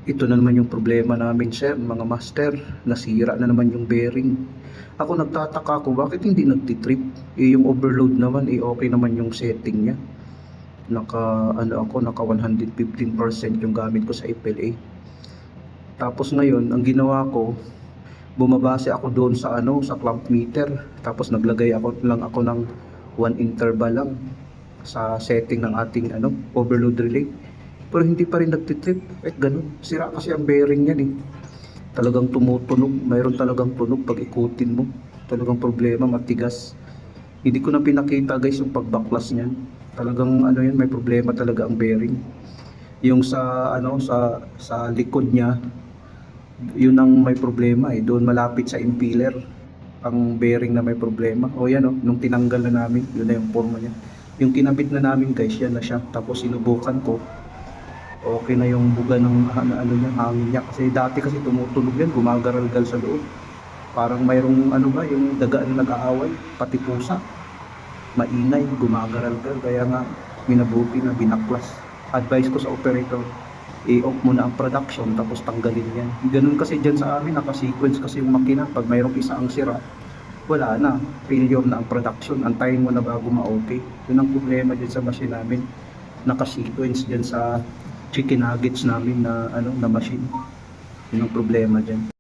Ito na naman yung problema namin sir, mga master. Nasira na naman yung bearing. Ako nagtataka ko bakit hindi nagtitrip. Yung overload naman, okay naman yung setting niya. Naka 115% yung gamit ko sa FLA. Tapos ngayon, ang ginawa ko, bumabase ako doon sa sa clamp meter. Tapos naglagay ako ng 1 interval lang sa setting ng ating overload relay. Pero hindi pa rin nagtitrip. Ganun. Sira kasi ang bearing yan eh. Talagang tumutunog. Mayroon talagang tunog pag ikutin mo. Talagang problema, matigas. Hindi ko na pinakita guys yung pagbaklas niyan. Talagang yan, may problema talaga ang bearing. Yung sa likod niya, yun ang may problema eh. Doon malapit sa impeller ang bearing na may problema. O yan nung tinanggal na namin, yun na yung forma niya. Yung kinabit na namin guys, yan na siya. Tapos sinubukan ko, okay na yung buga ng niya, hangin niya. Kasi dati kasi tumutunog yan, gumagaralgal sa loob. Parang mayroong yung daga na nag-aaway, pati pusa. Maingay, gumagaralgal. Kaya nga, minabuti na binaklas. Advice ko sa operator, i-off muna ang production tapos tanggalin yan. Ganun kasi dyan sa amin, naka-sequence kasi yung makina. Pag mayroong isa ang sira, wala na, failure na ang production. Antayin mo na bago ma-okay. Yun ang problema dyan sa machine namin. Naka-sequence dyan sa chicken nuggets namin na na machine. Yun ang problema dyan.